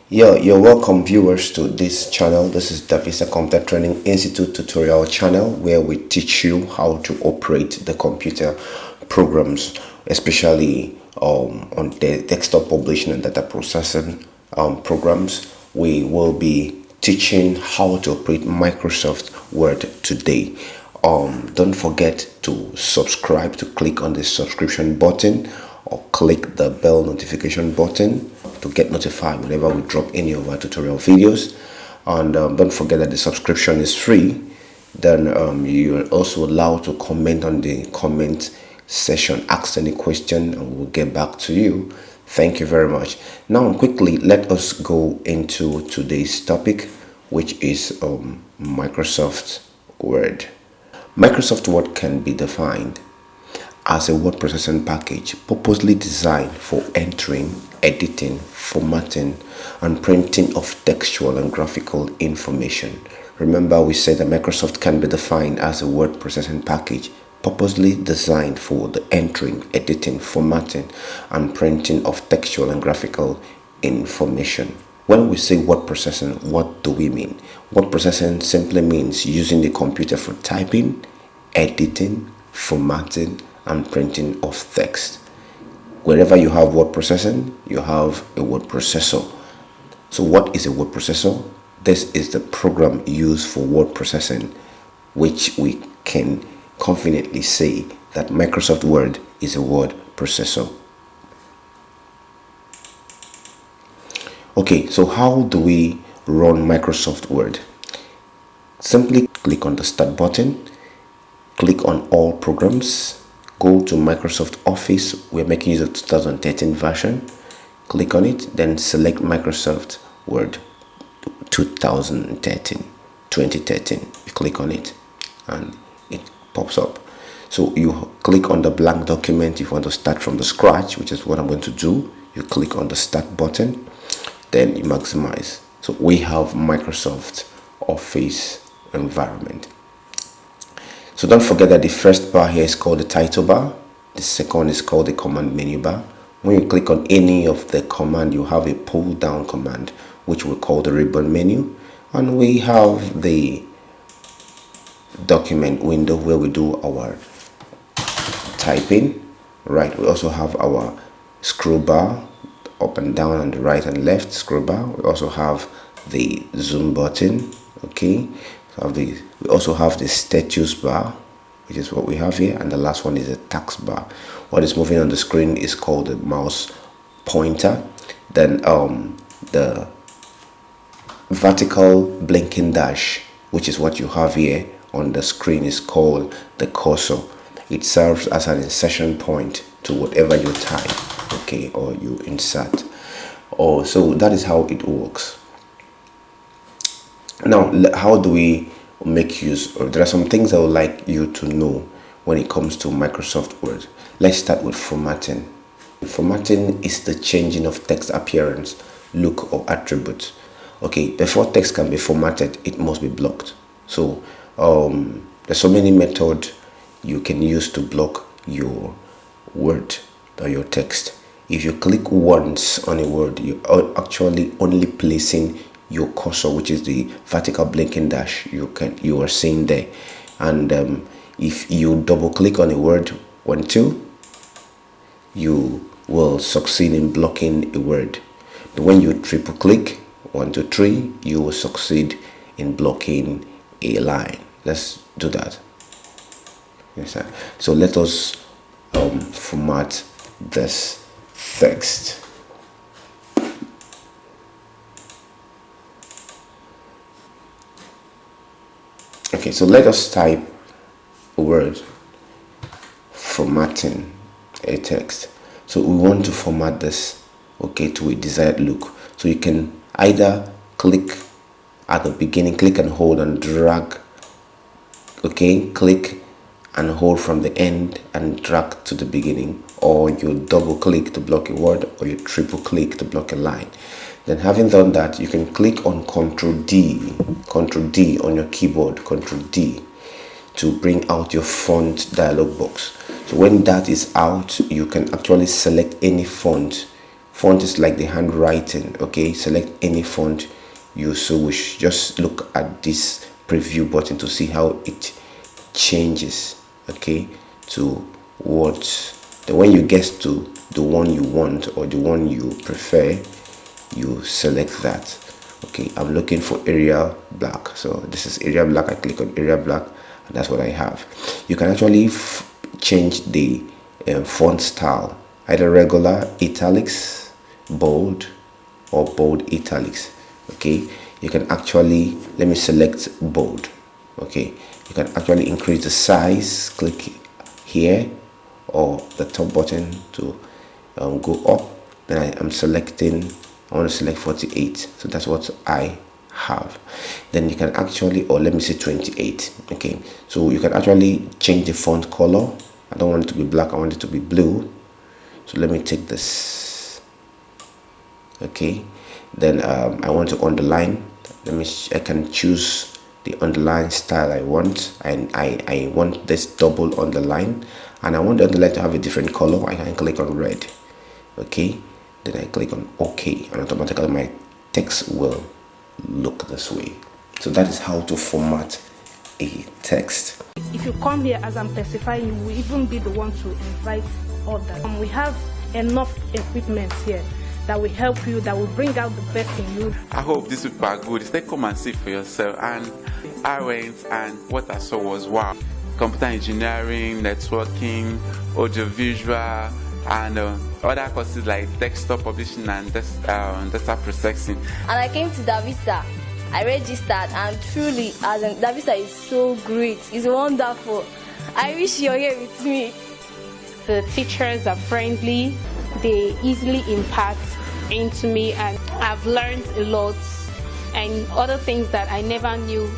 You're welcome viewers to this channel. This is Davisa Computer Training Institute tutorial channel where we teach you how to operate the computer programs, especially on the desktop publishing and data processing programs. We will be teaching how to operate Microsoft Word today. Don't forget to subscribe, to click on the subscription button or click the bell notification button to get notified whenever we drop any of our tutorial videos. And don't forget that the subscription is free. Then you're also allowed to comment on the comment session, ask any question, and we'll get back to you. Thank you very much. Now quickly, let us go into today's topic, which is Microsoft Word. Microsoft Word can be defined as a word processing package purposely designed for entering, editing, formatting, and printing of textual and graphical information. Remember, we said that Microsoft can be defined as a word processing package purposely designed for the entering, editing, formatting, and printing of textual and graphical information. When we say word processing, what do we mean? Word processing simply means using the computer for typing, editing, formatting, and printing of text. Wherever you have word processing, you have a word processor. So what is a word processor? This is the program used for word processing, which we can confidently say that Microsoft Word is a word processor. Okay, so how do we run Microsoft Word? Simply click on the Start button, click on All Programs, go to Microsoft Office. We're making use of 2013 version. Click on it, then select Microsoft Word 2013. You click on it and it pops up. So you click on the blank document if you want to start from the scratch, which is what I'm going to do. You click on the Start button, then you maximize. So we have Microsoft Office environment. So don't forget that the first bar here is called the title bar. The second is called the command menu bar. When you click on any of the command, you have a pull down command, which we call the ribbon menu. And we have the document window where we do our typing. Right, we also have our scroll bar, up and down and the right and left scroll bar. We also have the zoom button. Okay, we also have the status bar, which is what we have here, and the last one is the task bar. What is moving on the screen is called the mouse pointer. Then the vertical blinking dash, which is what you have here on the screen, is called the cursor. It serves as an insertion point to whatever you type, okay, or you insert. So that is how it works. Now, how do we make use of? There are some things I would like you to know when it comes to Microsoft Word. Let's start with formatting. Formatting is the changing of text appearance, look, or attributes. Okay, before text can be formatted, it must be blocked. So there's so many methods you can use to block your word or your text. If you click once on a word, you are actually only placing your cursor, which is the vertical blinking dash you are seeing there. And if you double click on a word 1, 2, you will succeed in blocking a word. But when you triple click 1, 2, 3, you will succeed in blocking a line. Let's do that. Yes, sir. So let us format this text. Okay, so let us type a word, formatting a text. So we want to format this, okay, to a desired look. So you can either click at the beginning, click and hold and drag, okay, click and hold from the end and drag to the beginning, or you double click to block a word, or you triple click to block a line. Then having done that, you can click on Ctrl D on your keyboard, Ctrl D, to bring out your font dialog box. So when that is out, you can actually select any font Font is like the handwriting. Okay, select any font you so wish. Just look at this preview button to see how it changes, okay, to what when you get to the one you want or the one you prefer, you select that. Okay, I'm looking for Arial black, so this is Arial black. I click on Arial black, and that's what I have. You can actually change the font style, either regular, italics, bold, or bold italics. Okay, you can actually, let me select bold. Okay, you can actually increase the size. Click here or the top button to go up. Then I am selecting, I want to select 48, so that's what I have. Then you can actually, or let me say 28. Okay, so you can actually change the font color. I don't want it to be black, I want it to be blue. So let me take this. Okay, then I want to underline. I can choose the underline style I want, and I want this double underline, and I want the underline to have a different color. I can click on red. Okay, then I click on OK, and automatically my text will look this way. So that is how to format a text. If you come here as I'm specifying, you will even be the one to invite others. We have enough equipment here that will help you, that will bring out the best in you. I hope these people are good. Stay come and see for yourself. And I went, and what I saw was wow. Computer engineering, networking, audiovisual, and other courses like desktop publishing and desktop processing. And I came to Davisa. I registered, and truly, Davisa is so great. It's wonderful. I wish you're here with me. The teachers are friendly. They easily impact into me, and I've learned a lot and other things that I never knew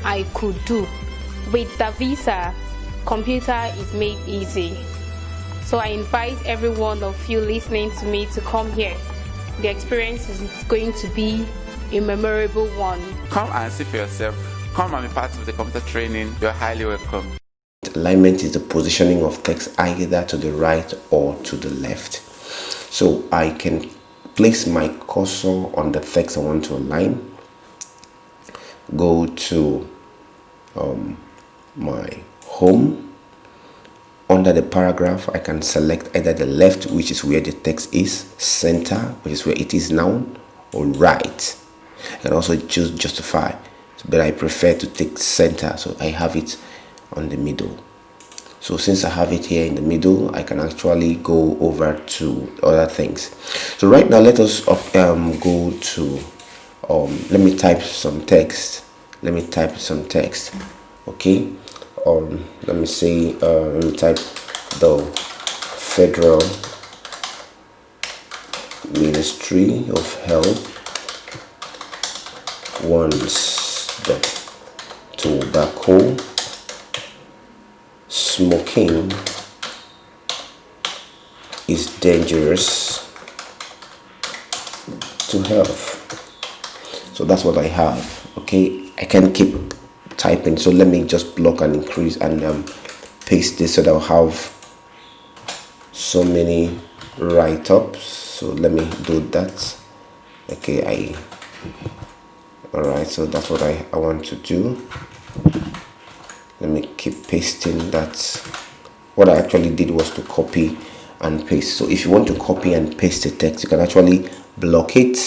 I could do. With Davisa, computer is made easy. So I invite every one of you listening to me to come here. The experience is going to be a memorable one. Come and see for yourself. Come and be part of the computer training. You're highly welcome. Alignment is the positioning of text either to the right or to the left. So I can place my cursor on the text I want to align. Go to my home. Under the paragraph, I can select either the left, which is where the text is, center, which is where it is now, or right. I can also choose justify, but I prefer to take center, so I have it on the middle. So since I have it here in the middle, I can actually go over to other things. So right now, let us go to let me type some text. Okay, let me say let me type the Federal Ministry of Health wants the tobacco smoking is dangerous to health. So that's what I have. Okay, I can keep typing, so let me just block and increase and paste this so that I'll have so many write-ups. So let me do that. Okay, alright, so that's what I want to do. Let me keep pasting that. What I actually did was to copy and paste. So if you want to copy and paste the text, you can actually block it,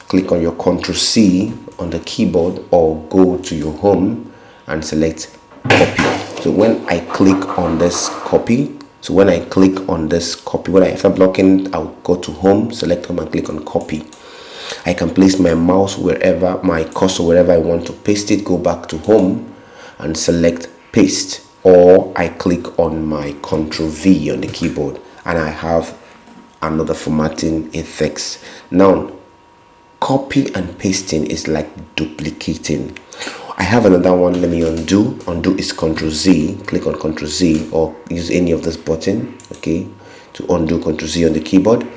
click on your Ctrl+C on the keyboard, or go to your home and select copy. So when I click on this copy, after blocking, I'll go to home, select home, and click on copy. I can place my mouse wherever, my cursor wherever I want to paste it, go back to home and select paste, or I click on my Ctrl+V on the keyboard and I have another formatting text. Now copy and pasting is like duplicating. I have another one. Let me undo. Undo is Ctrl+Z. Click on Ctrl+Z or use any of this button, okay, to undo. Ctrl+Z on the keyboard.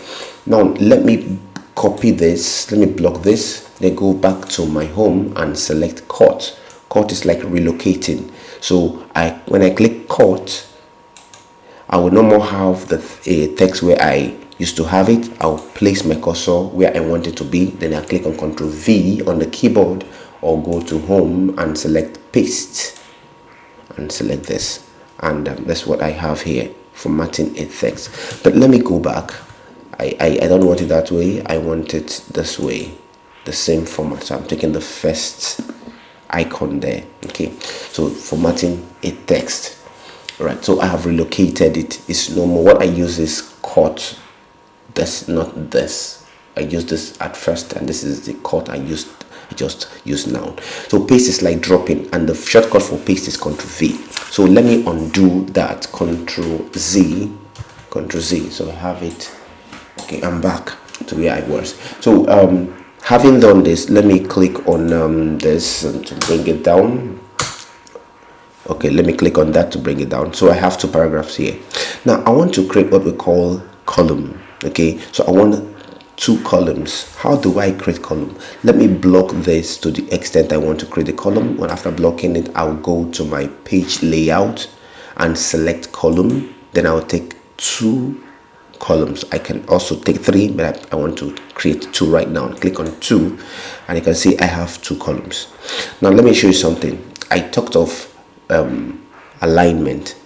Now let me copy this, let me block this, then go back to my home and select cut. Cut is like relocating. So when I click cut, I will no more have the text where I used to have it, I'll place my cursor where I want it to be. Then I click on Ctrl V on the keyboard, or go to home and select paste and select this, and that's what I have here, formatting a text. But let me go back. I don't want it that way. I want it this way, the same format. So I'm taking the first icon there. Okay, so formatting a text. All right, so I have relocated it. It's no more. What I use is cut. That's not this. I used this at first, and this is the cut I just use now. So paste is like dropping, and the shortcut for paste is Ctrl V. So let me undo that. Ctrl Z. So I have it. Okay, I'm back to where I was. So having done this, let me click on this to bring it down. Okay, let me click on that to bring it down. So I have two paragraphs here. Now I want to create what we call column. Okay, so I want two columns. How do I create column? Let me block this to the extent I want to create a column. And after blocking it, I'll go to my page layout and select column. Then I'll take two columns. I can also take three, but I want to create two right now. Click on two, and you can see I have two columns. Now let me show you something. I talked of alignment.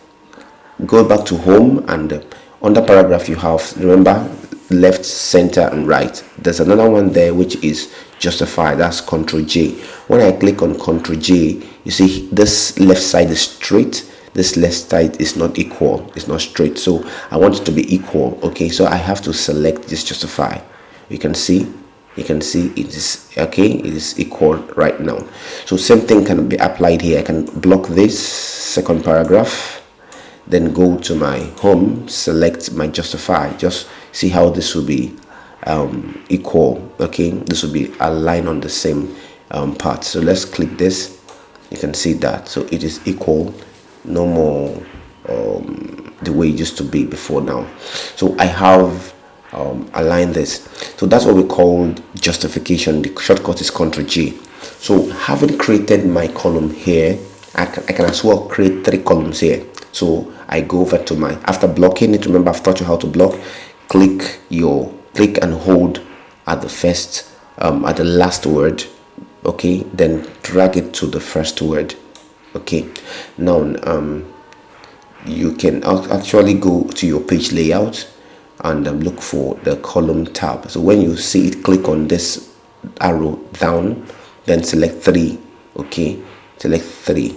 Go back to home, and under paragraph you have, remember, left, center, and right. There's another one there which is justify. That's Ctrl J. When I click on Ctrl J, you see this left side is straight, this left side is not equal, it's not straight. So I want it to be equal. Okay, so I have to select this justify. You can see it is okay, it is equal right now. So same thing can be applied here. I can block this second paragraph, then go to my home, select my justify. Just see how this will be equal. Okay, this will be aligned on the same part. So let's click this. You can see that, so it is equal, no more the way it used to be before now. So I have aligned this. So that's what we call justification. The shortcut is Ctrl G. So having created my column here, I can as well create three columns here. So I go over to my, after blocking it, remember I've taught you how to block. Click and hold at the first at the last word. Okay, then drag it to the first word. Okay, now you can actually go to your page layout and look for the column tab. So when you see it, click on this arrow down, then select 3. Okay, select 3.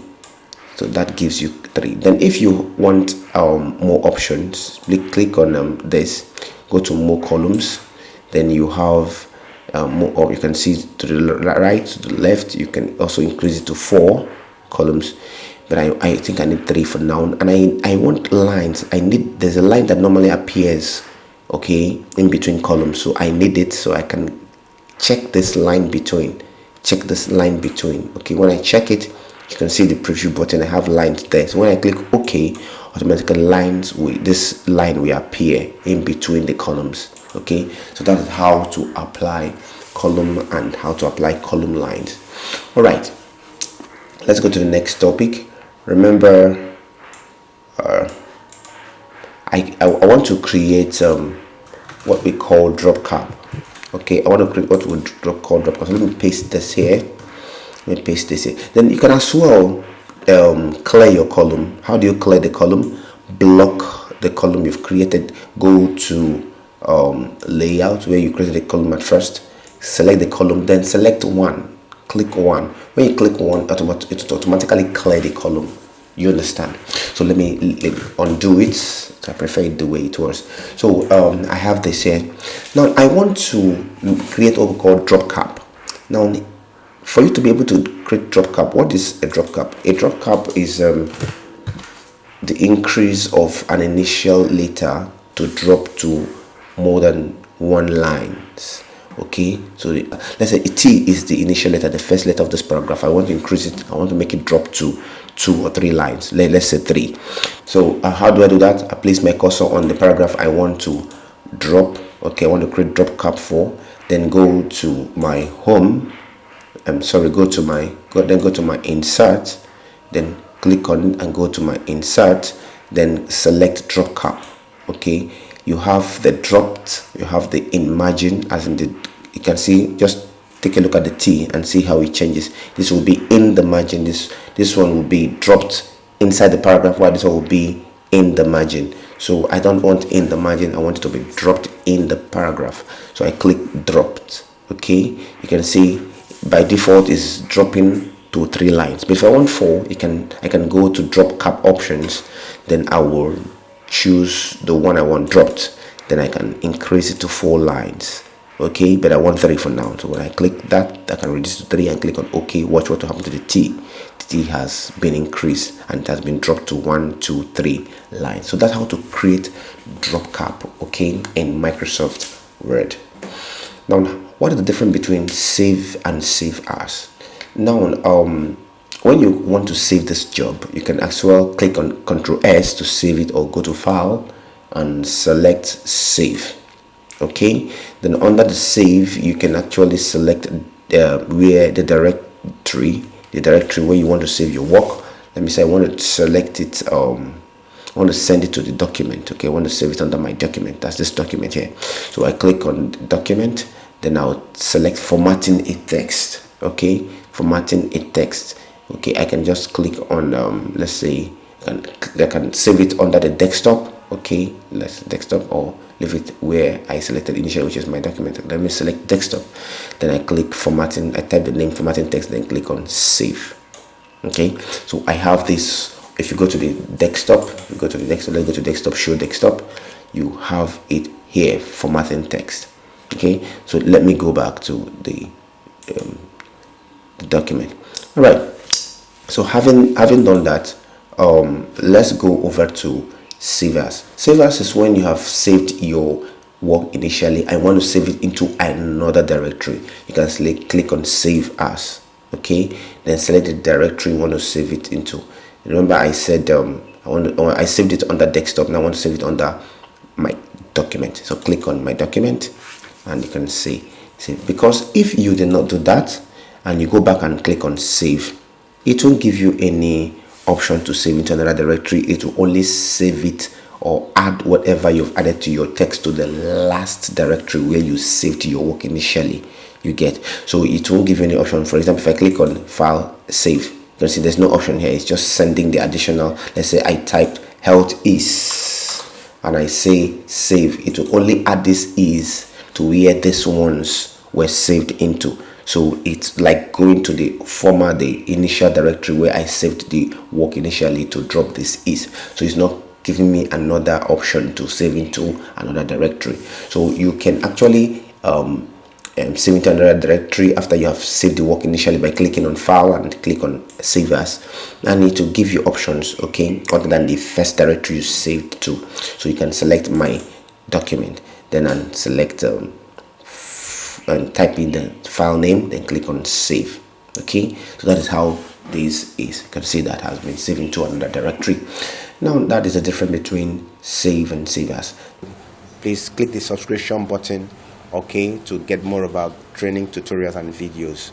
So that gives you 3. Then if you want more options, click on this, go to more columns. Then you have more, or you can see to the right, to the left. You can also increase it to 4 columns, but I think I need 3 for now. And I want lines. There's a line that normally appears, okay, in between columns, so I need it, so I can check this line between. Okay, when I check it, you can see the preview button. I have lines there. So when I click OK, automatically this line will appear in between the columns. Okay, so that is how to apply column and how to apply column lines. All right, let's go to the next topic. Remember, I want to create what we call drop cap. Okay, I want to create what we call drop cap. So let me paste this here. Then you can as well clear your column. How do you clear the column? Block the column you've created. Go to layout where you created the column at first. Select the column, then select 1. Click 1. When you click 1, it automatically clear the column. You understand? So let me undo it. I prefer it the way it was. So I have this here. Now I want to create what we call drop cap. Now, for you to be able to create drop cap, what is a drop cap? A drop cap is the increase of an initial letter to drop to more than 1 line. Okay, so let's say T is the initial letter, the first letter of this paragraph. I want to increase it. I want to make it drop to 2 or 3 lines. Let's say 3. So how do I do that? I place my cursor on the paragraph I want to drop. Okay, I want to create drop cap for. Then go to my home. Go to my insert. Then click on it and go to my insert. Then select drop cap. Okay, You have the dropped, you have the in margin, as in the, you can see, just take a look at the T and see how it changes. This will be in the margin, this one will be dropped inside the paragraph, while this one will be in the margin. So I don't want in the margin, I want it to be dropped in the paragraph. So I click dropped. Okay, you can see by default is dropping to 3 lines, but if I want 4, I can go to drop cap options, then I will choose the one I want dropped, then I can increase it to 4 lines. Okay, but I want 3 for now. So when I click that, I can reduce to 3 and click on OK. Watch what will happen to the T. The T has been increased and it has been dropped to 1, 2, 3 lines. So that's how to create drop cap, okay, in Microsoft Word. Now, what is the difference between save and save as? Now, when you want to save this job, you can actually click on Ctrl S to save it, or go to File and select Save. Okay, then under the save, you can actually select where the directory where you want to save your work. Let me say I want to select it. I want to send it to the document. Okay, I want to save it under my document. That's this document here. So I click on the document, then I'll select formatting a text. Okay, formatting a text. Okay, I can just click on let's say I can save it under the desktop. Okay, let's desktop, or leave it where I selected initially, which is my document. Let me select desktop, then I click formatting, I type the name formatting text, then click on save. Okay, so I have this. If you go to the desktop, let's go to desktop, show desktop, you have it here, formatting text. Okay, so let me go back to the document. All right, so having done that, let's go over to save as. Save as is when you have saved your work initially and want to save it into another directory. You can click on save as. Okay, then select the directory you want to save it into. Remember I said I saved it under desktop. Now I want to save it under my document. So click on my document and you can see save. Because if you did not do that and you go back and click on save, it won't give you any option to save into another directory. It will only save it or add whatever you've added to your text to the last directory where you saved your work initially. You get, so it won't give you any option. For example, if I click on file save, you can see there's no option here. It's just sending the additional. Let's say I typed health is and I say save, it will only add this is to where these ones were saved into. So it's like going to the initial directory where I saved the work initially to drop this is. So it's not giving me another option to save into another directory. So you can actually save into another directory after you have saved the work initially by clicking on file and click on save as, and it will give you options, okay, other than the first directory you saved to. So you can select my document, then and select and type in the file name, then click on save. Okay, so that is how this is. You can see that has been saved into another directory. Now that is the difference between save and save as. Please click the subscription button, okay, to get more about training tutorials and videos.